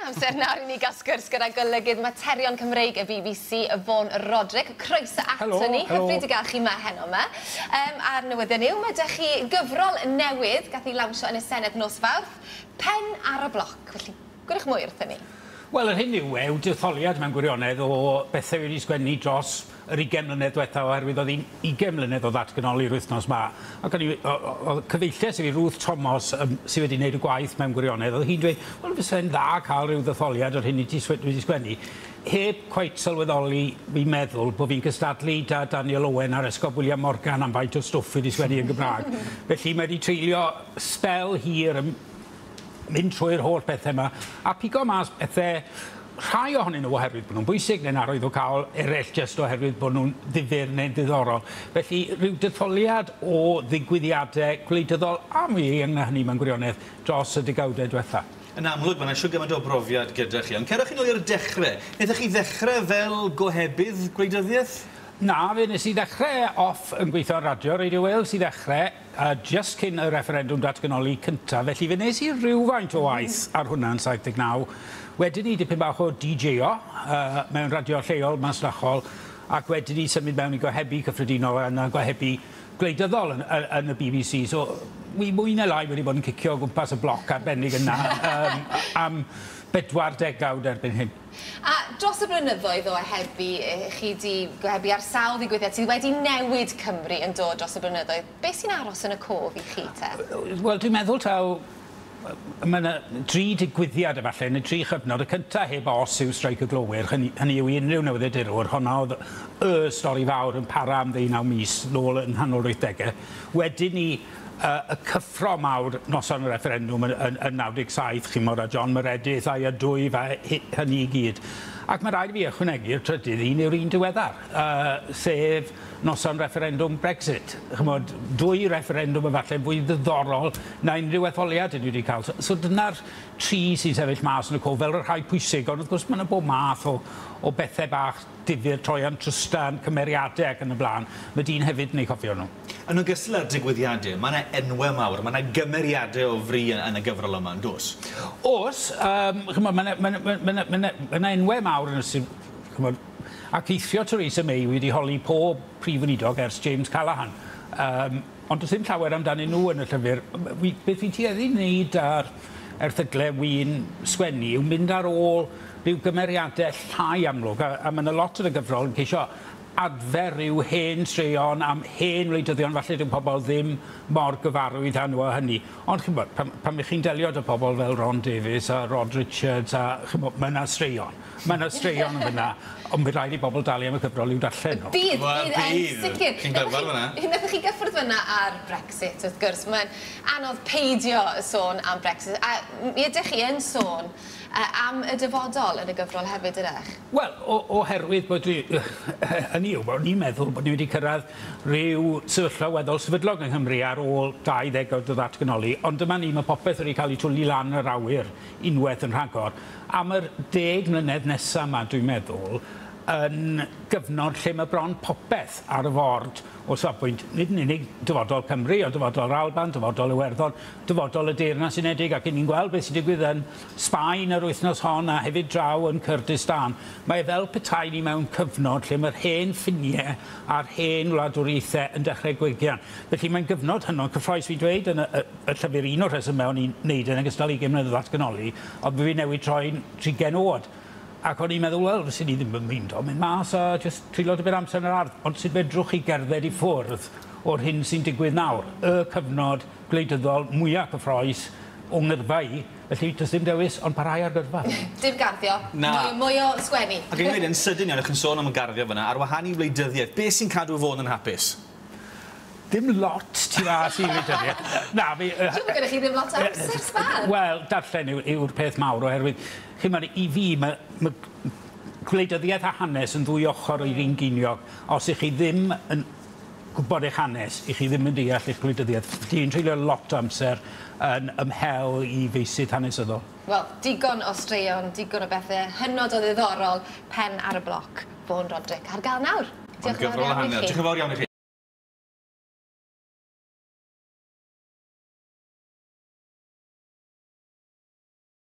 Amser nawr i ni gael sgwrs gyda golygydd materion Cymreig y BBC, Vaughan Roderick. Croeso ato ni. Hyfryd i gael chi yma heno yma. A'r newyddion yw, mae ydych chi gyfrol newydd gath ei lawnsio yn y Senedd nos Fawrth, Pen ar y Bloc. Felly, gwrwch mwy wrthyn ni. Wel, yr hyn yw detholiad mewn gwirionedd o bethau wedi sgwennu dros yr 20 mlynedd diwetha oherwydd oedd 20 mlynedd o ddatganoli'r wythnos yma. Ac oedd cyfeilliau i Ruth Thomas sydd wedi gwneud y gwaith mewn gwirionedd. Oedd hi'n dweud, wel, fysa'n dda cael rhyw ddetholiad o'r hyn wedi sgwennu. Heb cweit sylweddoli fi'n meddwl bod fi'n cystadlu da Daniel Owen ar Esgob William Morgan am faint o stwff wedi sgwennu yn Gymraeg. Felly mae wedi treulio spel hir mynd trwy'r holl bethau yma, a pigo mas bethau rhai ohonyn nhw oherwydd bod nhw'n bwysig neu'n arwydd o cael eraill jyst oherwydd bod nhw'n ddifyr neu'n ddiddorol. Felly, rhyw detholiad o ddigwyddiadau gwleidyddol a mi yng hynny mewn gwirionedd dros y degawdau diwetha. Yn amlwg, mae'n siŵr gymaint o brofiad gyda chi, ond cerwch chi nôl i'r dechrau. Wnaethoch chi ddechrau fel gohebydd gwleidyddiaeth? Na, fe nes i ddechrau off yn gweithio ar radio Radio Wales i ddechrau, just cyn y referendwm datganoli cyntaf. Felly fe nes i rhywfaint o waith ar hwnna'n 79. Wedyn ni dipyn bach o DJ-o mewn radio lleol masnachol, ac wedyn ni symud mewn i gohebu cyffredinol a gohebu gwleidyddol yn y BBC. So, wi mwy neu lai wedi bod yn cicio o gwmpas y bloc arbennig yna am 40 erbyn hyn. A dros y blynyddoedd o ohebu, chi wedi gohebu ar sawl ddigwyddiad sydd wedi newid Cymru yn dod dros y blynyddoedd. Be sy'n aros yn y cof i chi te? Wel, dwi'n meddwl taw mae yna 3 digwyddiad efallai, neu 3 chyfnod. Y cyntaf heb os yw streic y glowyr, hynny yw unrhyw newyddiadurwr. Honna oedd y stori fawr yn para am 19 mis nôl yn hanol 80au. Wedyn ni y cyffro mawr noson y referendwm yn 97, chi'n modd a John Meredith a'i dwy fa hynny i gyd. Ac mae rhaid i fi ychwanegu'r trydydd un yw'r un diweddar, sef noson referendwm Brexit. Chymod, 2 referendwm efallai fwy ddiddorol na unrhyw etholiad ydw wedi cael. So dyna'r 3 sy'n sefyll mas yn y cof fel yr rhai pwysig, ond wrth gwrs mae yna bob math o bethau bach difyr, troian trwstan, cymeriadau ac yn y blaen. Mae dyn hefyd yn ei cofio nhw. Yn ogystal â'r digwyddiadau, mae yna enwau mawr, mae yna gymeriadau o fri yn y gyfrol yma, yn dos? Oes, mae yna enwau mawr yn y ac eithrio Theresa May wedi holi pob prif weinidog ers James Callaghan. Ond does ddim llawer amdanyn nhw yn y llyfr. Beth fi'n tueddu wneud ar erthyglau wy'n sgwennu yw mynd ar ôl rhyw gymeriadau llai amlwg, a mae yna lot yn y gyfrol yn ceisio adfer rhyw hen straeon am hen wleidyddion, falle dyw pobl ddim mor gyfarwydd â nhw a hynny. Ond chi'n bod, pan chi'n delio â pobl fel Ron Davies a Rod Richards, mae yna straeon. Mae yna straeon yn fyna, ond bydd rhaid i bobl dalu am y cyfrol i'w darllen nhw. Bydd, sicr. Chi'n glyfar fyna? Wnaethoch chi gyffwrdd fyna ar Brexit, wrth gwrs. Mae'n anodd peidio sôn am Brexit. A mi ydych chi yn sôn am y dyfodol yn y gyfrol hefyd ydych? Wel, oherwydd bod hynny yw, bod ni'n meddwl bod ni wedi cyrraedd rhyw sefyllfa weddol sefydlog yng Nghymru ar ôl 20 o ddatganoli, ond dyma ni, mae popeth wedi cael ei twli lan yr awyr unwaith yn rhagor. Am yr 10 mlynedd nesaf yma, dwi'n meddwl, yn gyfnod lle mae bron popeth ar y ford o safbwynt, nid yn unig dyfodol Cymru, o dyfodol Alban, dyfodol Iwerddon, dyfodol y Deyrnas Unedig, ac ni'n gweld beth sydd wedi digwydd yn Sbaen yr wythnos hon a hefyd draw yn Kurdistan. Mae fel petai ni mewn cyfnod lle mae'r hen ffiniau a'r hen wladwriaethau yn dechrau gwegian. Felly mae'n gyfnod hynod cyffroes fi dweud yn y llyfr un o'r rheswm mewn i'n wneud yn ogystal 20 mlynedd o ddatganoli, ond fi newid troi'n 30 oed. Ac o'n i'n meddwl, wel, sy'n ni ddim yn mynd o, mynd mas a just trilo dy byr amser yn yr ardd. Ond sydd fedrwch chi gerdded i ffwrdd o'r hyn sy'n digwydd nawr. Y cyfnod gwleidyddol mwyaf cyffroes o ngyrfa i. Felly, does ddim dewis, ond parhau ar gyrfa. Dim garddio, mwy o sgwennu. Ac yn gwneud yn sydyn iawn, ych yn sôn am y garddio fyna, ar wahân i wleidyddiaeth, beth sy'n cadw Vaughan yn hapus? Dim lot ti ras i wleidyddiaeth. Na, fi... Dwi'n gyda chi ddim lot o amser sbar. Wel, darllen yw'r peth mawr oherwydd, i fi, mae gwleidyddiaeth a hanes yn ddwy ochr o'r un geiniog. Os ych chi ddim yn gwybod eich hanes, ych chi ddim yn deall eich gwleidyddiaeth. Dwi'n treulio lot o amser yn ymhel i feisydd hanesyddol. Wel, digon o straeon, digon o bethau hynod o ddiddorol, Pen ar y Bloc, Vaughan Roderick ar gael nawr. Diolch yn fawr iawn i chi. Diolch yn fawr iawn i chi.